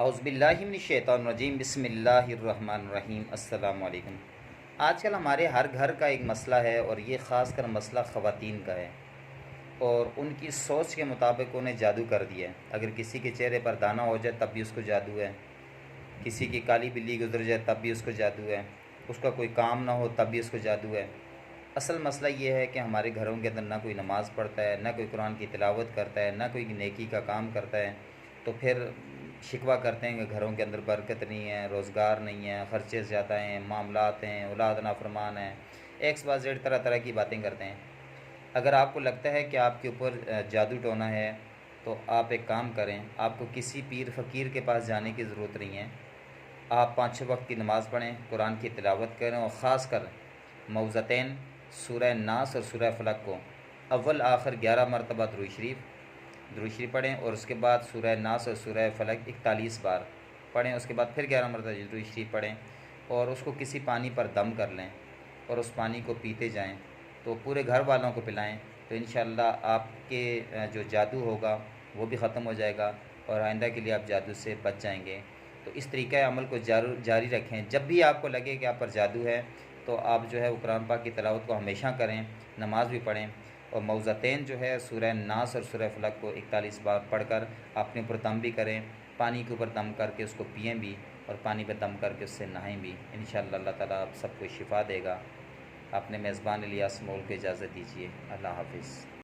औज़ुबिल्लाहिमिनश्शैतानिर्रजीम बिस्मिल्लाहिर्रहमानिर्रहीम अस्सलाम वालेकुम। आजकल हमारे हर घर का एक मसला है और ये ख़ास कर मसला ख़वातीन का है और उनकी सोच के मुताबिक उन्हें जादू कर दिया है। अगर किसी के चेहरे पर दाना हो जाए तब भी उसको जादू है, किसी की काली बिल्ली गुजर जाए तब भी उसको जादू है, उसका कोई काम ना हो तब भी उसको जादू है। असल मसला ये है कि हमारे घरों के अंदर ना कोई नमाज़ पढ़ता है, ना कोई कुरान की तिलावत करता है, ना कोई नेकी का काम करता है। तो फिर शिकवा करते हैं कि घरों के अंदर बरकत नहीं है, रोज़गार नहीं है, ख़र्चे ज़्यादा हैं, मामलात हैं, औलाद नाफरमान है, एक्स वाई जेड तरह तरह की बातें करते हैं। अगर आपको लगता है कि आपके ऊपर जादू टोना है तो आप एक काम करें, आपको किसी पीर फ़कीर के पास जाने की ज़रूरत नहीं है। आप 5-6 वक्त की नमाज़ पढ़ें, कुरान की तिलावत करें और ख़ास कर मौज़तैन सूरह नास और सूरह फलक को अव्वल आखिर 11 मरतबा दुरूद शरीफ पढ़ें और उसके बाद सूरह नास और सूरह फलक 41 बार पढ़ें। उसके बाद फिर 11 मरतबा दुरूद शरीफ पढ़ें और उसको किसी पानी पर दम कर लें और उस पानी को पीते जाएं, तो पूरे घर वालों को पिलाएं। तो इंशाअल्लाह आपके जो जादू होगा वो भी ख़त्म हो जाएगा और आइंदा के लिए आप जादू से बच जाएंगे। तो इस तरीक़ा अमल को जारी रखें। जब भी आपको लगे कि आप पर जादू है तो आप जो है वो कुरान पाक की तिलावत को हमेशा करें, नमाज भी पढ़ें और मौज़तैन जो है सूरह नास और सूरह फलक को 41 बार पढ़कर अपने ऊपर दम भी करें, पानी के ऊपर दम करके उसको पिएँ भी और पानी पर दम करके उससे नहाएं भी। इंशाअल्लाह अल्लाह ताला आप सबको शिफ़ा देगा। अपने मेज़बान इलियास मोल को इजाज़त दीजिए। अल्लाह हाफ़िज़।